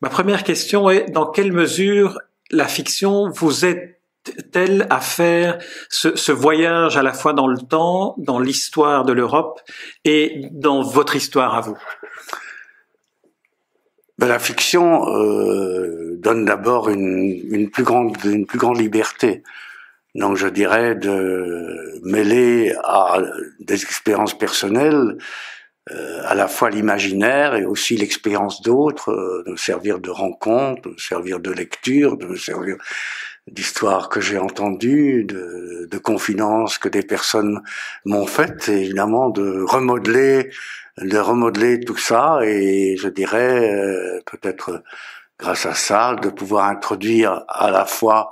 Ma première question est, dans quelle mesure la fiction vous aide-t-elle à faire ce voyage à la fois dans le temps, dans l'histoire de l'Europe et dans votre histoire à vous? La fiction donne d'abord une plus grande liberté. Donc je dirais de mêler à des expériences personnelles à la fois l'imaginaire et aussi l'expérience d'autres, de me servir de rencontres, de me servir de lecture, de me servir d'histoires que j'ai entendues, de confidences que des personnes m'ont faites, et évidemment de remodeler tout ça, et je dirais peut-être grâce à ça de pouvoir introduire à la fois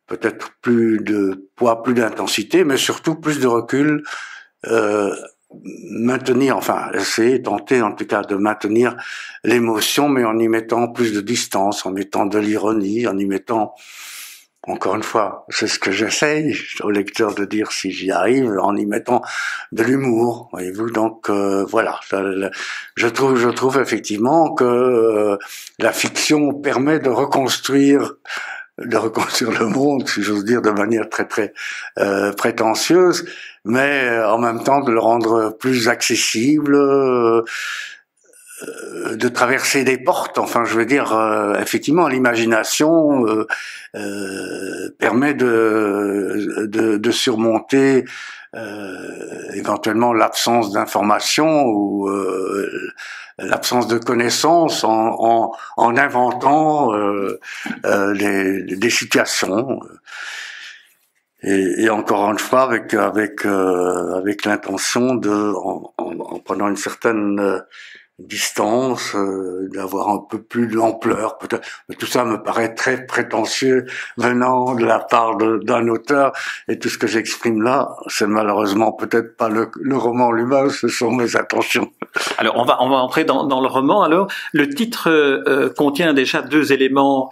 peut-être plus de poids, plus d'intensité, mais surtout plus de recul, maintenir, enfin essayer, tenter en tout cas de maintenir l'émotion, mais en y mettant plus de distance, en mettant de l'ironie, en y mettant, encore une fois, c'est ce que j'essaye au lecteur de dire si j'y arrive, en y mettant de l'humour, voyez-vous. Donc voilà, je trouve effectivement que la fiction permet de reconstruire le monde, si j'ose dire, de manière très très prétentieuse, mais en même temps de le rendre plus accessible, de traverser des portes. Enfin, je veux dire, effectivement, l'imagination permet de surmonter éventuellement l'absence d'information ou l'absence de connaissances en inventant des situations. Et encore une fois, avec l'intention en prenant une certaine distance, d'avoir un peu plus d'ampleur, peut-être. Mais tout ça me paraît très prétentieux venant de la part d'un auteur, et tout ce que j'exprime là, c'est malheureusement peut-être pas le roman lui-même, ce sont mes intentions. Alors on va entrer dans le roman. Alors le titre contient déjà deux éléments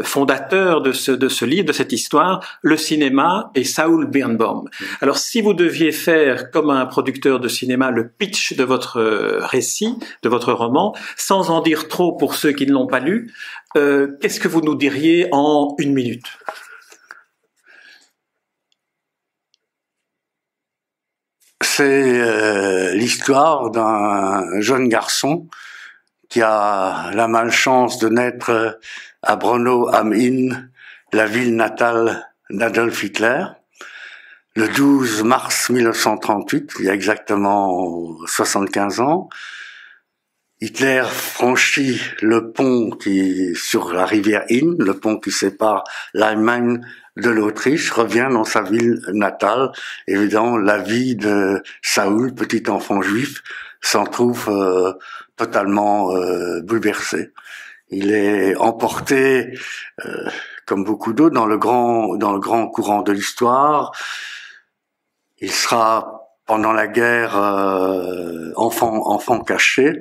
fondateurs de ce livre, de cette histoire, le cinéma et Saul Birnbaum. Alors si vous deviez faire comme un producteur de cinéma le pitch de votre récit, de votre roman, sans en dire trop pour ceux qui ne l'ont pas lu, qu'est-ce que vous nous diriez en 1 minute? C'est l'histoire d'un jeune garçon qui a la malchance de naître à Braunau am Inn, la ville natale d'Adolf Hitler, le 12 mars 1938, il y a exactement 75 ans. Hitler franchit le pont qui sur la rivière Inn, le pont qui sépare l'Allemagne de l'Autriche, revient dans sa ville natale. Évidemment, la vie de Saoul, petit enfant juif, s'en trouve totalement bouleversée. Il est emporté, comme beaucoup d'autres, dans le grand courant de l'histoire. Il sera pendant la guerre enfant caché,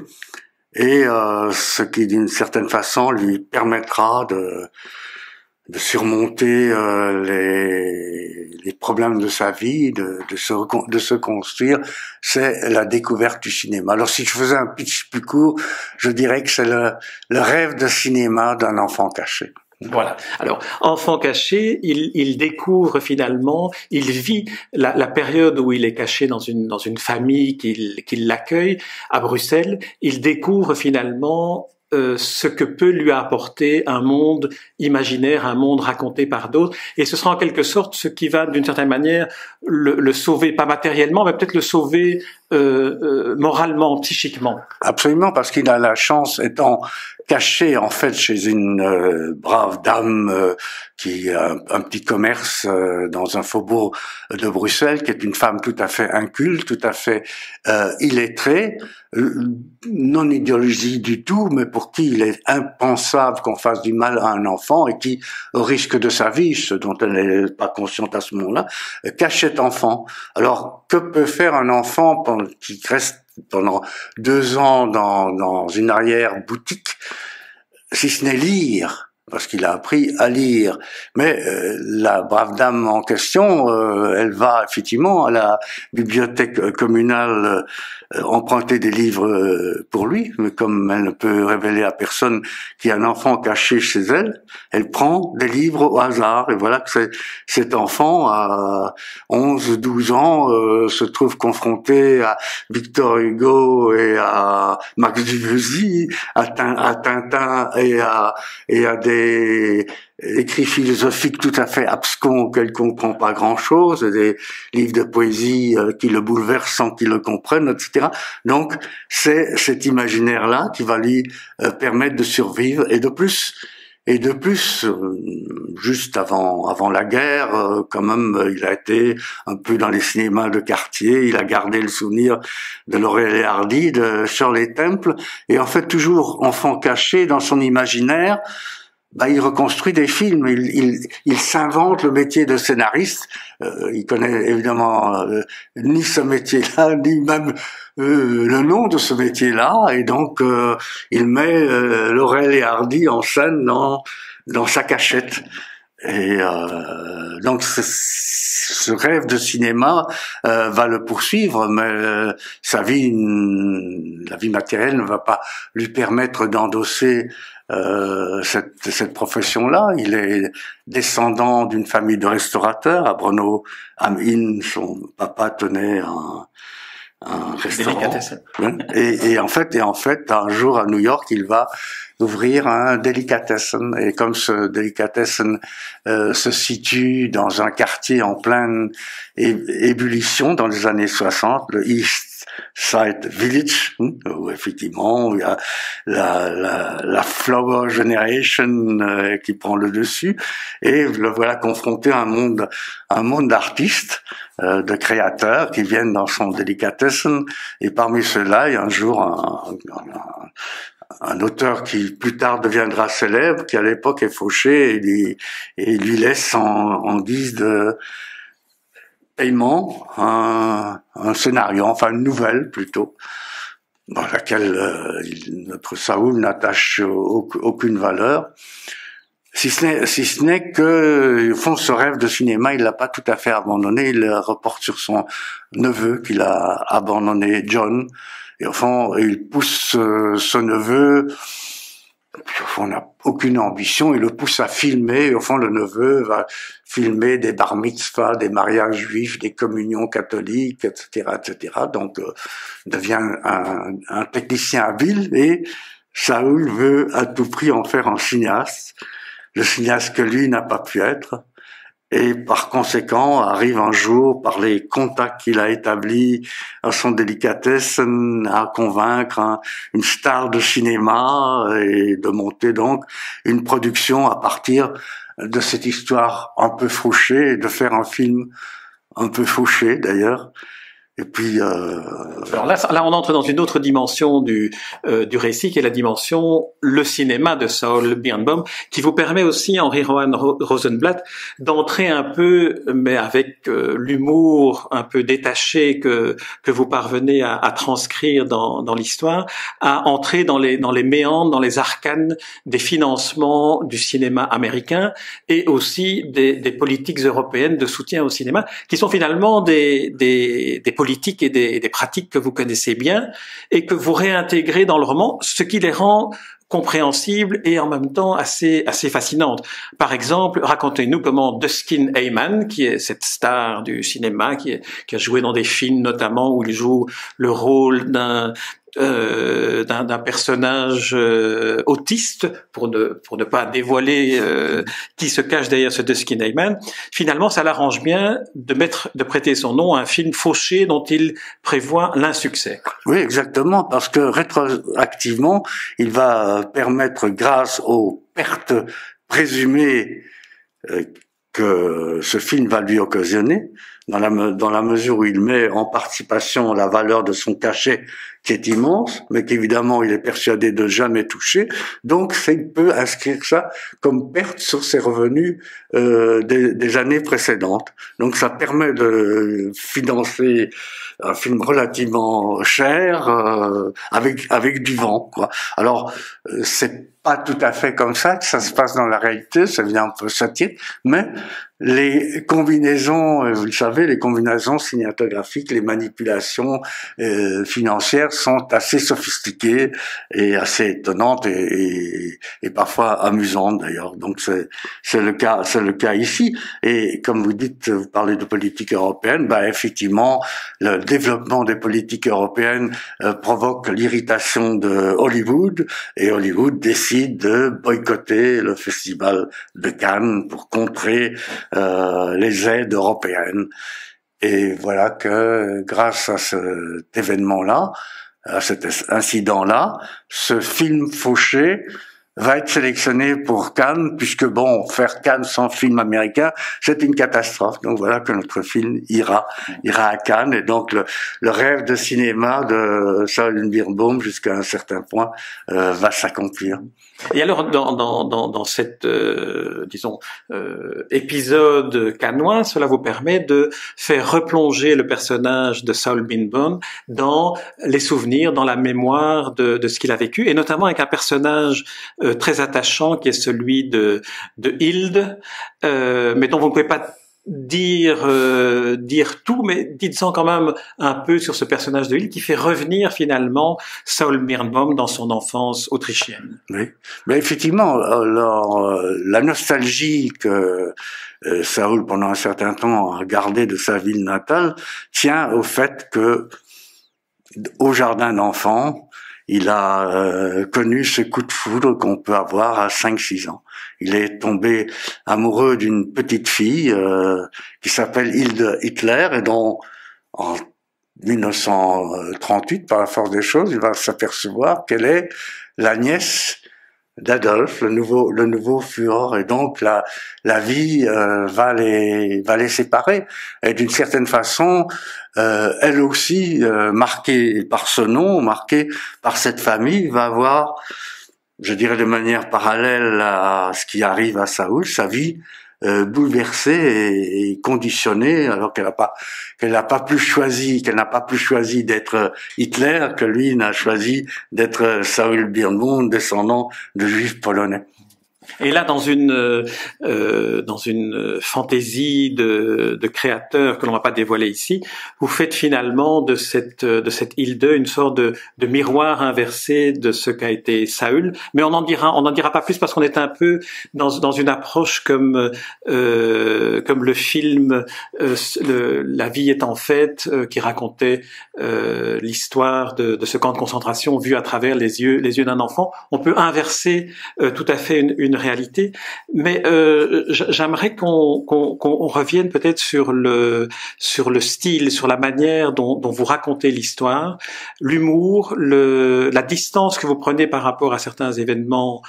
et ce qui d'une certaine façon lui permettra de surmonter les problèmes de sa vie, de se construire, c'est la découverte du cinéma. Alors si je faisais un pitch plus court, je dirais que c'est le rêve de cinéma d'un enfant caché. Voilà. Alors, enfant caché, il découvre finalement, il vit la période où il est caché dans une famille qui l'accueille à Bruxelles. Il découvre finalement ce que peut lui apporter un monde imaginaire, un monde raconté par d'autres, et ce sera en quelque sorte ce qui va d'une certaine manière le sauver, pas matériellement, mais peut-être le sauver moralement, psychiquement. Absolument, parce qu'il a la chance, étant caché en fait chez une brave dame qui a un petit commerce dans un faubourg de Bruxelles, qui est une femme tout à fait inculte, tout à fait illettrée, non idéologie du tout, mais pour qui il est impensable qu'on fasse du mal à un enfant, et qui, au risque de sa vie, ce dont elle n'est pas consciente à ce moment-là, cache cet enfant. Alors, que peut faire un enfant qui reste pendant 2 ans dans une arrière-boutique, si ce n'est lire, parce qu'il a appris à lire. Mais la brave dame en question, elle va effectivement à la bibliothèque communale emprunter des livres pour lui, mais comme elle ne peut révéler à personne qu'il y a un enfant caché chez elle, elle prend des livres au hasard. Et voilà que cet enfant, à 11-12 ans, se trouve confronté à Victor Hugo et à Max Dubussy, à Tintin et à des écrits philosophiques tout à fait abscons auxquels il comprend pas grand-chose, des livres de poésie qui le bouleversent sans qu'il le comprenne, etc. Donc, c'est cet imaginaire-là qui va lui permettre de survivre. Et de plus, juste avant la guerre, quand même, il a été un peu dans les cinémas de quartier. Il a gardé le souvenir de Laurel et Hardy, de Shirley Temple, et en fait, toujours enfant caché dans son imaginaire. Il reconstruit des films, il s'invente le métier de scénariste. Il connaît évidemment ni ce métier-là, ni même le nom de ce métier-là, et donc il met Laurel et Hardy en scène dans sa cachette. Et donc ce rêve de cinéma va le poursuivre, mais la vie matérielle ne va pas lui permettre d'endosser cette profession-là. Il est descendant d'une famille de restaurateurs. À Brno am Inn, son papa tenait un restaurant. Et en fait, un jour à New York, il va ouvrir un Delicatessen. Et comme ce Delicatessen se situe dans un quartier en pleine ébullition dans les années 60, le East Side Village, où effectivement il y a la Flower Generation qui prend le dessus, et le voilà confronté à un monde d'artistes, de créateurs qui viennent dans son Delicatessen, et parmi ceux-là, il y a un jour un auteur qui plus tard deviendra célèbre, qui à l'époque est fauché et lui laisse en guise de paiement un scénario, enfin une nouvelle plutôt, dans laquelle notre Saoul n'attache aucune valeur, si ce n'est que, au fond, ce rêve de cinéma, il l'a pas tout à fait abandonné, il le reporte sur son neveu qu'il a abandonné, John, et au fond, il pousse ce neveu, au fond, on n'a aucune ambition, il le pousse à filmer, et au fond, le neveu va filmer des bar mitzvahs, des mariages juifs, des communions catholiques, etc., etc. Donc, devient un technicien habile, et Saoul veut à tout prix en faire un cinéaste, le cinéaste que lui n'a pas pu être. Et par conséquent, arrive un jour, par les contacts qu'il a établis à son Delicatessen, à convaincre une star de cinéma et de monter donc une production à partir de cette histoire un peu fauchée, et de faire un film un peu fauché d'ailleurs. Et puis alors là, on entre dans une autre dimension du récit, qui est la dimension le cinéma de Saul Birnbaum, qui vous permet aussi, Henri Rohan Rosenblatt, d'entrer un peu, mais avec l'humour un peu détaché que vous parvenez à transcrire dans l'histoire, à entrer dans les méandres, dans les arcanes des financements du cinéma américain et aussi des politiques européennes de soutien au cinéma, qui sont finalement des politiques et des pratiques que vous connaissez bien et que vous réintégrez dans le roman, ce qui les rend compréhensibles et en même temps assez fascinantes. Par exemple, racontez-nous comment Dustin Heyman, qui est cette star du cinéma, qui a joué dans des films notamment où il joue le rôle d'un personnage autiste, pour ne pas dévoiler qui se cache derrière ce Dustin Heyman, finalement ça l'arrange bien de prêter son nom à un film fauché dont il prévoit l'insuccès. Oui, exactement, parce que rétroactivement, il va permettre, grâce aux pertes présumées que ce film va lui occasionner, dans la mesure où il met en participation la valeur de son cachet qui est immense, mais qu'évidemment il est persuadé de jamais toucher, donc il peut inscrire ça comme perte sur ses revenus des années précédentes. Donc ça permet de financer un film relativement cher avec du vent, quoi. Alors c'est pas tout à fait comme ça que ça se passe dans la réalité, ça devient un peu satirique, mais les combinaisons, vous le savez, les combinaisons cinématographiques, les manipulations financières sont assez sophistiquées et assez étonnantes et parfois amusantes d'ailleurs. Donc c'est le cas ici. Et comme vous dites, vous parlez de politique européenne, bah effectivement, le développement des politiques européennes provoque l'irritation de Hollywood et Hollywood décide de boycotter le festival de Cannes pour contrer les aides européennes. Et voilà que grâce à cet événement-là, à cet incident-là, ce film fauché va être sélectionné pour Cannes, puisque bon, faire Cannes sans film américain, c'est une catastrophe. Donc voilà que notre film ira à Cannes, et donc le rêve de cinéma de Saul Birnbaum jusqu'à un certain point va s'accomplir. Et alors, dans cette, épisode cannois, cela vous permet de faire replonger le personnage de Saul Birnbaum dans les souvenirs, dans la mémoire de ce qu'il a vécu, et notamment avec un personnage très attachant qui est celui de Hilde, mais dont vous ne pouvez pas dire tout, mais dites-en quand même un peu sur ce personnage de Hilde qui fait revenir finalement Saul Birnbaum dans son enfance autrichienne. Oui, mais effectivement, alors la nostalgie que Saul pendant un certain temps a gardée de sa ville natale tient au fait que au jardin d'enfants, il a connu ce coup de foudre qu'on peut avoir à 5-6 ans. Il est tombé amoureux d'une petite fille qui s'appelle Hilde Hitler et dont en 1938, par la force des choses, il va s'apercevoir qu'elle est la nièce d'Adolphe, le nouveau Führer, et donc la vie va les séparer. Et d'une certaine façon, elle aussi, marquée par ce nom, marquée par cette famille, va avoir, je dirais de manière parallèle à ce qui arrive à Saül, sa vie bouleversée et conditionnée, alors qu'elle n'a pas plus choisi d'être Hitler, que lui n'a choisi d'être Saul Birnbaum, descendant de juifs polonais. Et là, dans une fantaisie de créateur que l'on va pas dévoiler ici, vous faites finalement de cette Hilde une sorte de miroir inversé de ce qu'a été Saül. Mais on n'en dira pas plus parce qu'on est un peu dans une approche comme le film La vie est en fête, qui racontait l'histoire de ce camp de concentration vu à travers les yeux d'un enfant. On peut inverser tout à fait une réalité, mais j'aimerais qu'on revienne peut-être sur le style, sur la manière dont vous racontez l'histoire, l'humour, la distance que vous prenez par rapport à certains événements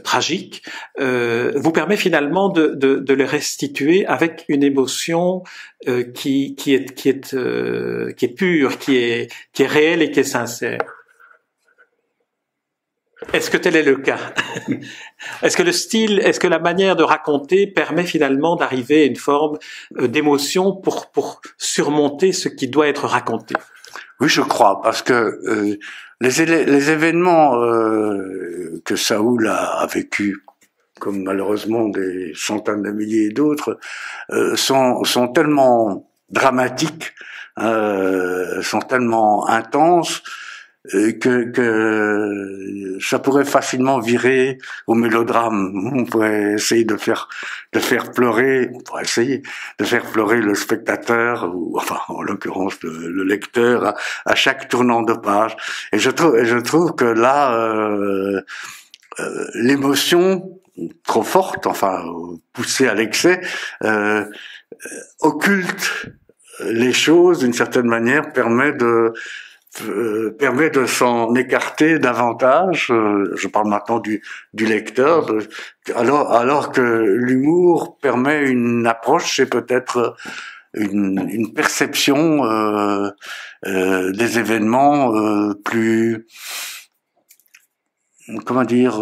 tragiques, vous permet finalement de les restituer avec une émotion qui est pure, qui est réelle et qui est sincère. Est-ce que tel est le cas? Est-ce que la manière de raconter permet finalement d'arriver à une forme d'émotion pour surmonter ce qui doit être raconté? Oui, je crois, parce que les événements que Saül a vécu, comme malheureusement des centaines de milliers d'autres, sont tellement dramatiques, sont tellement intenses, que ça pourrait facilement virer au mélodrame. On pourrait essayer de faire pleurer, le spectateur, ou enfin en l'occurrence le lecteur à chaque tournant de page. Et je trouve que là l'émotion trop forte, enfin poussée à l'excès, occulte les choses d'une certaine manière, permet de s'en écarter davantage. Je parle maintenant du lecteur, alors que l'humour permet une approche et peut-être une perception des événements plus, comment dire,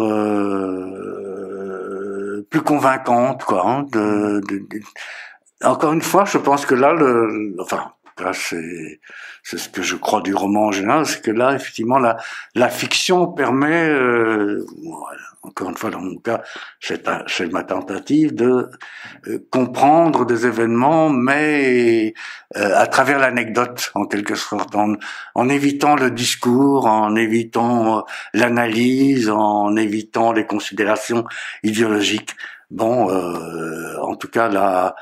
plus convaincante, quoi. Hein, encore une fois, je pense que là, là, c'est ce que je crois du roman en général, c'est que là, effectivement, la fiction permet, encore une fois dans mon cas, c'est ma tentative de comprendre des événements, mais à travers l'anecdote, en quelque sorte, en évitant le discours, en évitant l'analyse, en évitant les considérations idéologiques. Bon, en tout cas, là,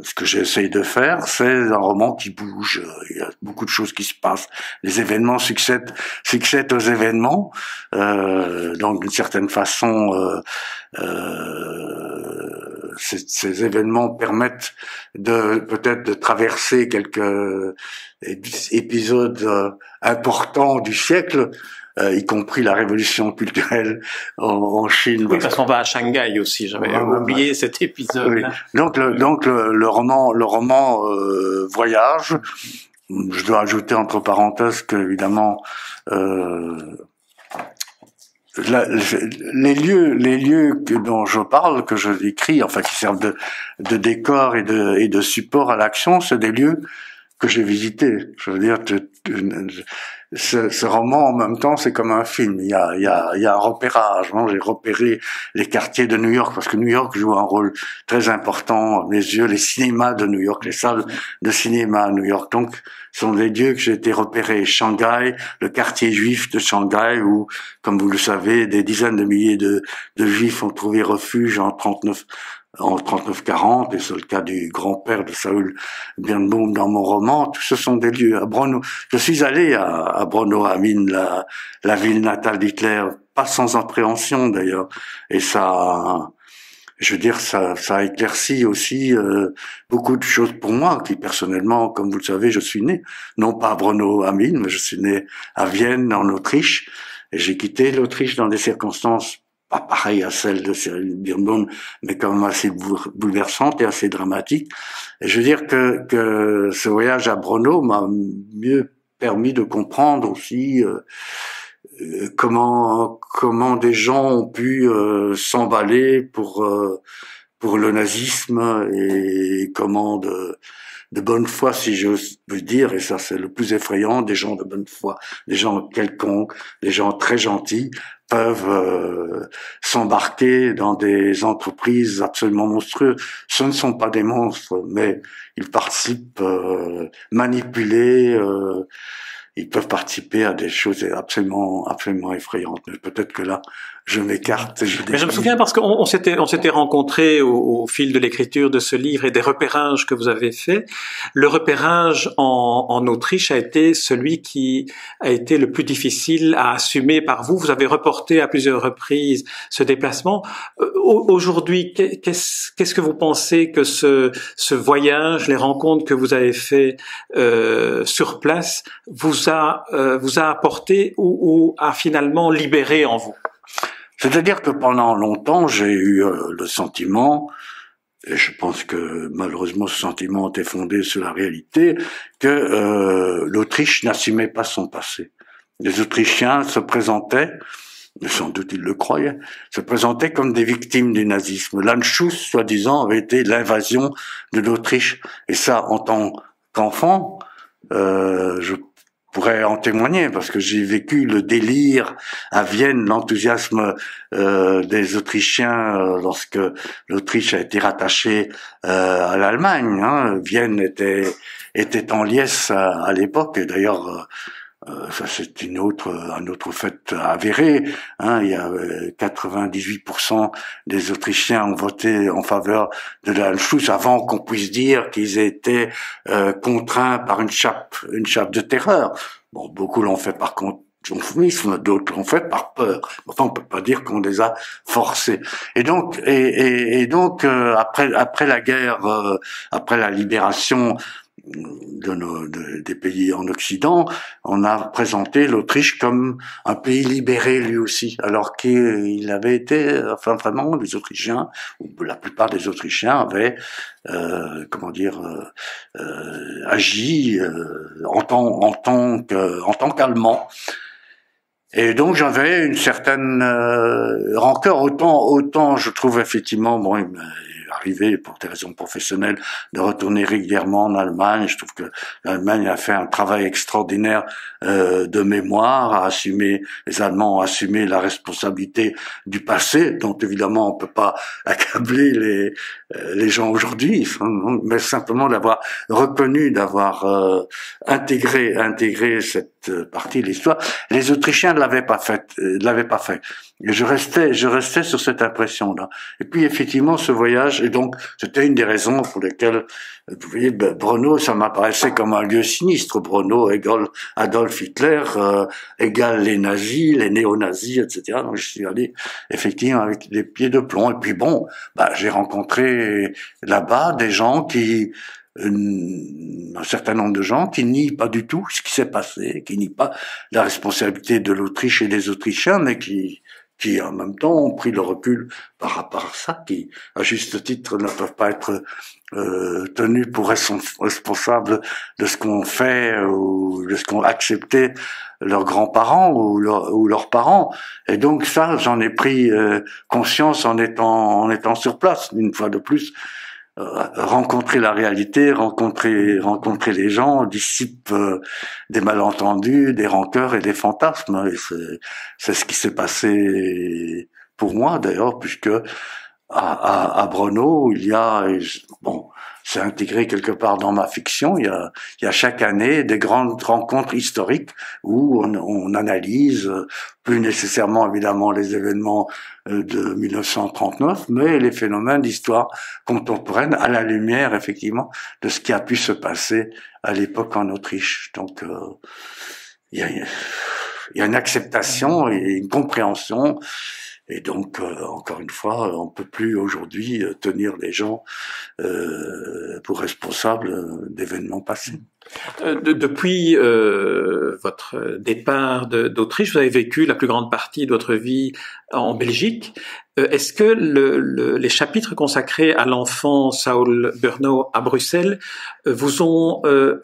ce que j'essaye de faire, c'est un roman qui bouge. Il y a beaucoup de choses qui se passent. Les événements succèdent aux événements. Donc, d'une certaine façon, ces événements permettent peut-être de traverser quelques épisodes importants du siècle. Y compris la révolution culturelle en Chine. Oui, parce qu'on va à Shanghai aussi. J'avais oublié cet épisode-là. Oui. Donc le roman voyage. Je dois ajouter entre parenthèses que évidemment les lieux dont je parle, que je décris, enfin qui servent de décor et de support à l'action, c'est des lieux que j'ai visités. Je veux dire, ce roman, en même temps, c'est comme un film. Il y a un repérage. J'ai repéré les quartiers de New York, parce que New York joue un rôle très important à mes yeux, les cinémas de New York, les salles de cinéma à New York. Donc, ce sont des lieux que j'ai été repérés. Shanghai, le quartier juif de Shanghai, où, comme vous le savez, des dizaines de milliers de juifs ont trouvé refuge en 39-40, et c'est le cas du grand-père de Saül Birnbaum dans mon roman. Tout ce sont des lieux. À Braunau, je suis allé à Braunau am Inn, la ville natale d'Hitler, pas sans appréhension d'ailleurs, et ça, je veux dire, ça a éclairci aussi beaucoup de choses pour moi, qui personnellement, comme vous le savez, je suis né, non pas à Braunau am Inn, mais je suis né à Vienne, en Autriche, et j'ai quitté l'Autriche dans des circonstances pas pareil à celle de Cyril Birnbaum, mais quand même assez bouleversante et assez dramatique. Et je veux dire que ce voyage à Braunau m'a mieux permis de comprendre aussi comment des gens ont pu s'emballer pour le nazisme, et comment de bonne foi, si j'ose dire, et ça c'est le plus effrayant, des gens de bonne foi, des gens quelconques, des gens très gentils, peuvent s'embarquer dans des entreprises absolument monstrueuses. Ce ne sont pas des monstres, mais ils participent, manipuler, ils peuvent participer à des choses absolument effrayantes. Mais peut-être que là, je m'écarte. Mais je me souviens parce qu'on s'était rencontrés au fil de l'écriture de ce livre et des repérages que vous avez faits. Le repérage en Autriche a été celui qui a été le plus difficile à assumer par vous. Vous avez reporté à plusieurs reprises ce déplacement. Aujourd'hui, qu'est-ce que vous pensez que ce voyage, les rencontres que vous avez fait sur place, vous a apporté ou a finalement libéré en vous? C'est-à-dire que pendant longtemps, j'ai eu le sentiment, et je pense que malheureusement ce sentiment était fondé sur la réalité, que l'Autriche n'assumait pas son passé. Les Autrichiens se présentaient, mais sans doute ils le croyaient, se présentaient comme des victimes du nazisme. L'Anschluss, soi-disant, avait été l'invasion de l'Autriche. Et ça, en tant qu'enfant, je pourrais en témoigner, parce que j'ai vécu le délire à Vienne, l'enthousiasme des Autrichiens lorsque l'Autriche a été rattachée à l'Allemagne. Vienne était en liesse à l'époque, et d'ailleurs ça c'est un autre fait avéré. Il y a 98% des Autrichiens ont voté en faveur de l'Anschluss avant qu'on puisse dire qu'ils étaient contraints par une chape de terreur. Bon, beaucoup l'ont fait par conformisme, d'autres l'ont fait par peur. Enfin, on peut pas dire qu'on les a forcés. Et donc, après la guerre, après la libération des pays en Occident, on a présenté l'Autriche comme un pays libéré lui aussi, alors qu'il avait été, enfin vraiment, les Autrichiens, ou la plupart des Autrichiens avaient, agi en tant qu'Allemands. Et donc j'avais une certaine rancœur, autant je trouve effectivement, bon, arrivé, pour des raisons professionnelles, de retourner régulièrement en Allemagne. Je trouve que l'Allemagne a fait un travail extraordinaire de mémoire, les Allemands ont assumé la responsabilité du passé, dont évidemment on peut pas accabler les gens aujourd'hui, mais simplement d'avoir reconnu, d'avoir intégré cette partie de l'histoire. Les Autrichiens ne l'avaient pas fait. Et je restais sur cette impression-là. Et puis effectivement, ce voyage, et donc c'était une des raisons pour lesquelles, vous voyez, Brno, ça m'apparaissait comme un lieu sinistre. Brno égale Adolf Hitler, égale les nazis, les néo-nazis, etc. Donc je suis allé effectivement avec les pieds de plomb. Et puis bon, j'ai rencontré là-bas des gens un certain nombre de gens qui nient pas du tout ce qui s'est passé, qui nient pas la responsabilité de l'Autriche et des Autrichiens, mais qui en même temps ont pris le recul par rapport à ça, qui à juste titre ne peuvent pas être tenus pour responsables de ce qu'ont fait ou de ce qu'ont accepté leurs grands-parents ou leurs parents. Et donc ça, j'en ai pris conscience en étant sur place, une fois de plus. Rencontrer la réalité, rencontrer les gens dissipe des malentendus, des rancœurs et des fantasmes. Et c'est ce qui il pour moi d'ailleurs, puisque à Brno, il y a, bon, c'est intégré quelque part dans ma fiction, il y a chaque année des grandes rencontres historiques où on analyse, plus nécessairement évidemment les événements de 1939, mais les phénomènes d'histoire contemporaine à la lumière effectivement de ce qui a pu se passer à l'époque en Autriche. Donc il y a une acceptation et une compréhension. Et donc, encore une fois, on peut plus aujourd'hui tenir les gens pour responsables d'événements passés. Depuis votre départ d'Autriche, vous avez vécu la plus grande partie de votre vie en Belgique. Est-ce que les chapitres consacrés à l'enfant Saul Brno à Bruxelles vous ont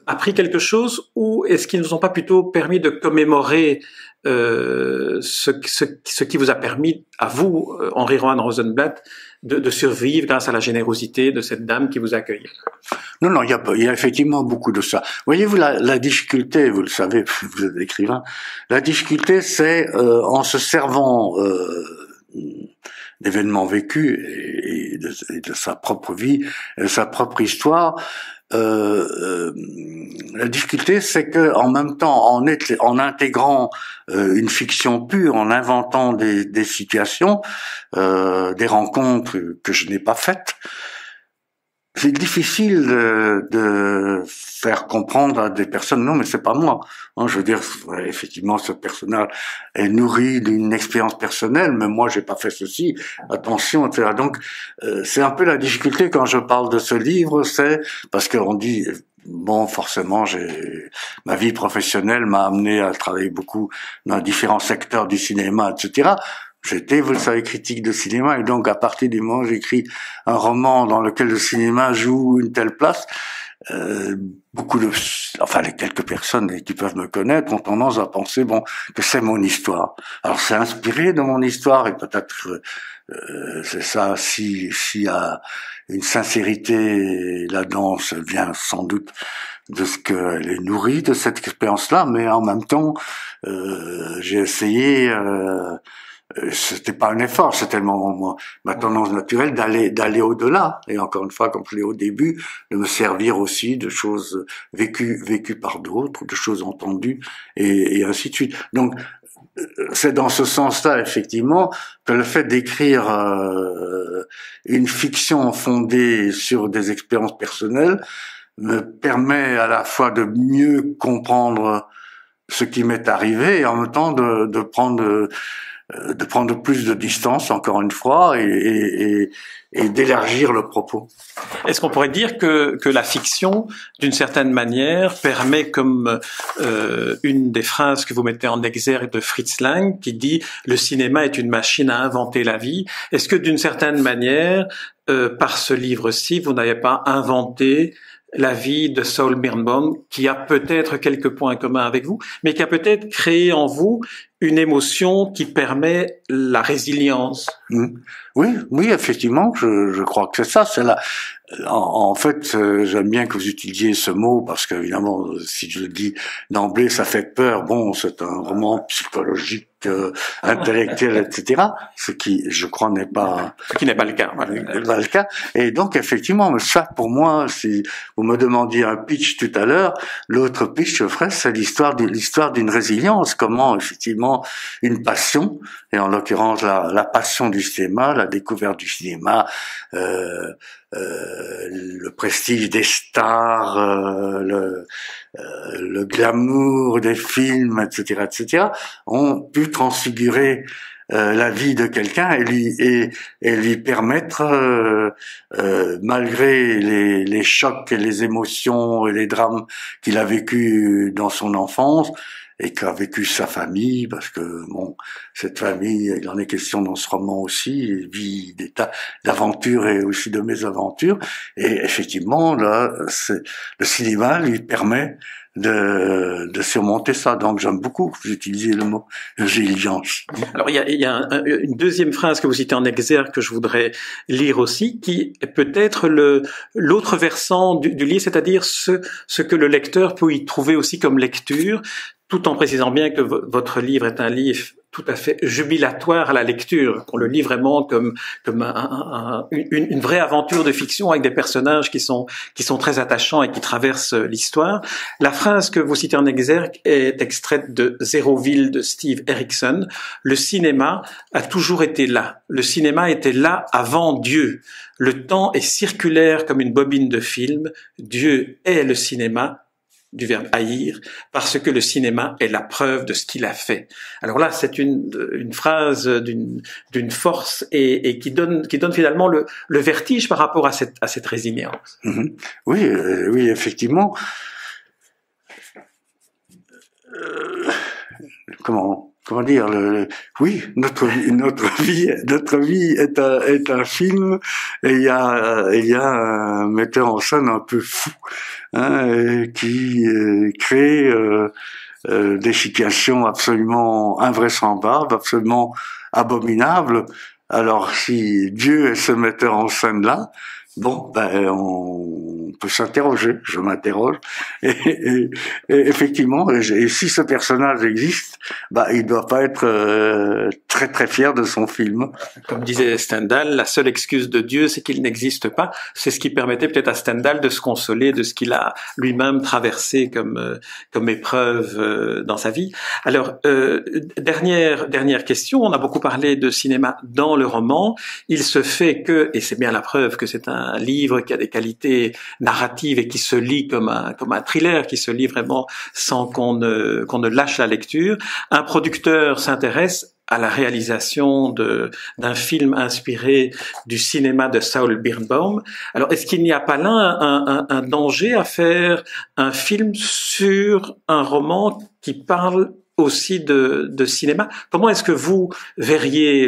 appris quelque chose, ou est-ce qu'ils ne vous ont pas plutôt permis de commémorer ce qui vous a permis, à vous, Henri Rohan Rosenblatt, de survivre grâce à la générosité de cette dame qui vous accueille? Non, il y a effectivement beaucoup de ça. Voyez-vous, la difficulté, vous le savez, vous êtes écrivain, la difficulté, c'est en se servant d'événements vécus et de sa propre vie, de sa propre histoire. La difficulté, c'est que en même temps, en intégrant une fiction pure, en inventant des situations, des rencontres que je n'ai pas faites, c'est difficile de faire comprendre à des personnes, non mais c'est pas moi. Je veux dire, effectivement, ce personnage est nourri d'une expérience personnelle, mais moi j'ai pas fait ceci, attention, etc. Donc c'est un peu la difficulté quand je parle de ce livre, c'est parce qu'on dit, bon, forcément, ma vie professionnelle m'a amené à travailler beaucoup dans différents secteurs du cinéma, etc. J'étais, vous le savez, critique de cinéma, et donc à partir du moment où j'écris un roman dans lequel le cinéma joue une telle place, les quelques personnes qui peuvent me connaître ont tendance à penser, que c'est mon histoire. Alors c'est inspiré de mon histoire, et peut-être c'est ça, s'il y a une sincérité là-dedans, ça vient sans doute de ce qu'elle est nourrie de cette expérience-là, mais en même temps, j'ai essayé, c'était pas un effort, c'était ma tendance naturelle d'aller au-delà. Et encore une fois, comme je l'ai au début, de me servir aussi de choses vécues par d'autres, de choses entendues, et ainsi de suite. Donc, c'est dans ce sens-là, effectivement, que le fait d'écrire une fiction fondée sur des expériences personnelles me permet à la fois de mieux comprendre ce qui m'est arrivé et en même temps de prendre plus de distance, encore une fois, et d'élargir le propos. Est-ce qu'on pourrait dire que la fiction, d'une certaine manière, permet, comme une des phrases que vous mettez en exergue de Fritz Lang, qui dit « Le cinéma est une machine à inventer la vie », est-ce que d'une certaine manière, par ce livre-ci, vous n'avez pas inventé la vie de Saul Birnbaum, qui a peut-être quelques points communs avec vous, mais qui a peut-être créé en vous une émotion qui permet la résilience. Oui, effectivement, je crois que c'est ça. C'est là. En fait, j'aime bien que vous utilisiez ce mot parce qu'évidemment, si je le dis d'emblée, ça fait peur. Bon, c'est un roman psychologique, intellectuel, etc. Ce qui, je crois, n'est pas... Ce qui n'est pas le cas. N'est pas le cas. Et donc, effectivement, ça, pour moi, si vous me demandiez un pitch tout à l'heure, l'autre pitch que je ferais, c'est l'histoire d'une résilience. Comment, effectivement, une passion, et en l'occurrence, la passion du cinéma, la découverte du cinéma, le prestige des stars, le glamour des films, etc., ont pu transfigurer la vie de quelqu'un et lui permettre, malgré les chocs et les émotions et les drames qu'il a vécu dans son enfance, et qu'a vécu sa famille, parce que bon, cette famille, il en est question dans ce roman aussi, vit des tas d'aventures et aussi de mésaventures, et effectivement, là, le cinéma lui permet de surmonter ça. Donc j'aime beaucoup que vous utilisiez le mot résilience. Alors il y a une deuxième phrase que vous citez en exergue que je voudrais lire aussi, qui est peut-être l'autre versant du livre, c'est-à-dire ce que le lecteur peut y trouver aussi comme lecture, tout en précisant bien que votre livre est un livre tout à fait jubilatoire à la lecture, qu'on le lit vraiment comme une vraie aventure de fiction avec des personnages qui sont très attachants et qui traversent l'histoire. La phrase que vous citez en exergue est extraite de Zéroville de Steve Erickson. Le cinéma a toujours été là. Le cinéma était là avant Dieu. Le temps est circulaire comme une bobine de film. Dieu est le cinéma, du verbe haïr, parce que le cinéma est la preuve de ce qu'il a fait. Alors là, c'est une phrase d'une force et qui donne finalement le vertige par rapport à cette résilience. Oui, effectivement. Comment dire, oui, notre vie est un film, et il y a un metteur en scène un peu fou, qui crée des situations absolument invraisemblables, absolument abominables. Alors si Dieu est ce metteur en scène là, bon, on peut s'interroger, je m'interroge, et effectivement, et si ce personnage existe, il doit pas être très très fier de son film. Comme disait Stendhal, la seule excuse de Dieu, c'est qu'il n'existe pas. C'est ce qui permettait peut-être à Stendhal de se consoler de ce qu'il a lui-même traversé comme épreuve dans sa vie. Alors, dernière question, on a beaucoup parlé de cinéma dans le roman. Il se fait que, et c'est bien la preuve que c'est un livre qui a des qualités narratives et qui se lit comme un thriller, qui se lit vraiment sans qu'on ne lâche la lecture. Un producteur s'intéresse à la réalisation d'un film inspiré du cinéma de Saul Birnbaum. Alors, est-ce qu'il n'y a pas là un danger à faire un film sur un roman qui parle aussi de cinéma? Comment est-ce que vous verriez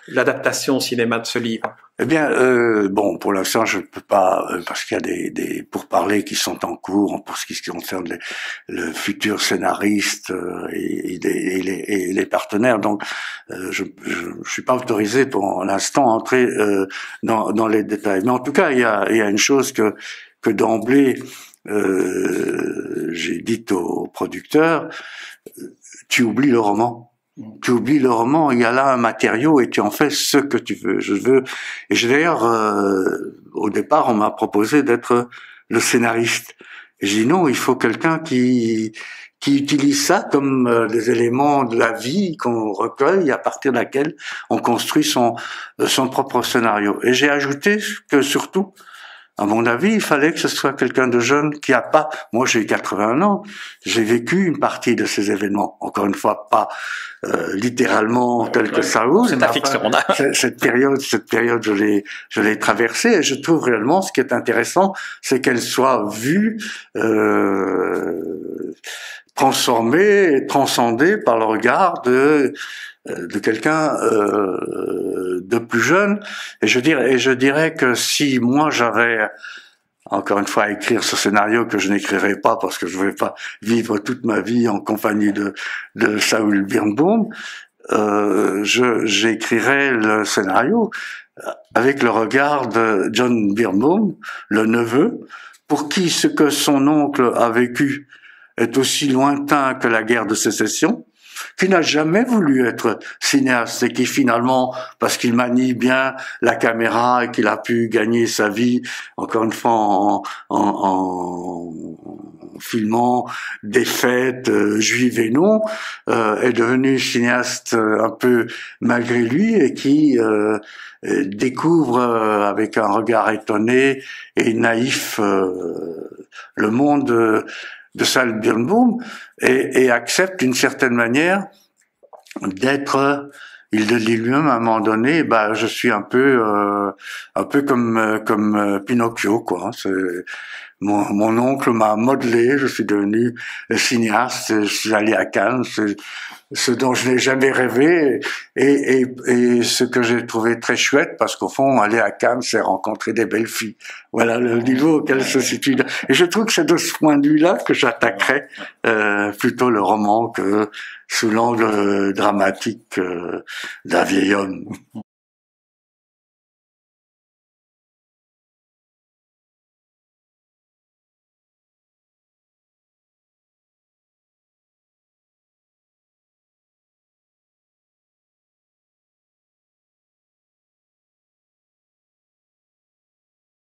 l'adaptation cinéma de ce livre? Eh bien, pour l'instant, je ne peux pas, parce qu'il y a des pourparlers qui sont en cours pour ce qui concerne le futur scénariste et les partenaires. Donc, je suis pas autorisé pour l'instant à entrer dans les détails. Mais en tout cas, il y a une chose que d'emblée j'ai dit au producteur: tu oublies le roman. Tu oublies le roman, il y a là un matériau et tu en fais ce que tu veux. Et j'ai d'ailleurs, au départ, on m'a proposé d'être le scénariste. Et j'ai dit non, il faut quelqu'un qui utilise ça comme des éléments de la vie qu'on recueille, à partir de laquelle on construit son propre scénario. Et j'ai ajouté que surtout, à mon avis, il fallait que ce soit quelqu'un de jeune qui a pas... Moi, j'ai 81 ans. J'ai vécu une partie de ces événements. Encore une fois, pas littéralement tel que ça roule. C'est un fixe qu'on a. Cette période, je l'ai traversée, et je trouve réellement ce qui est intéressant, c'est qu'elle soit vue, transformée et transcendée par le regard de quelqu'un de plus jeune. Et je dirais que si moi j'avais encore une fois, à écrire ce scénario que je n'écrirai pas parce que je ne vais pas vivre toute ma vie en compagnie de Saul Birnbaum. J'écrirai le scénario avec le regard de John Birnbaum, le neveu, pour qui ce que son oncle a vécu est aussi lointain que la guerre de sécession, qui n'a jamais voulu être cinéaste et qui finalement, parce qu'il manie bien la caméra et qu'il a pu gagner sa vie, encore une fois, en filmant des fêtes juives et non, est devenu cinéaste un peu malgré lui et qui découvre avec un regard étonné et naïf le monde de Saul Birnbaum et accepte d'une certaine manière d'être, il le dit lui-même à un moment donné, bah je suis un peu comme Pinocchio, quoi. Mon oncle m'a modelé, je suis devenu cinéaste, je suis allé à Cannes, ce dont je n'ai jamais rêvé et ce que j'ai trouvé très chouette parce qu'au fond aller à Cannes c'est rencontrer des belles filles. Voilà le niveau auquel se situe. Et je trouve que c'est de ce point de vue-là que j'attaquerais plutôt le roman que sous l'angle dramatique d'un vieil homme.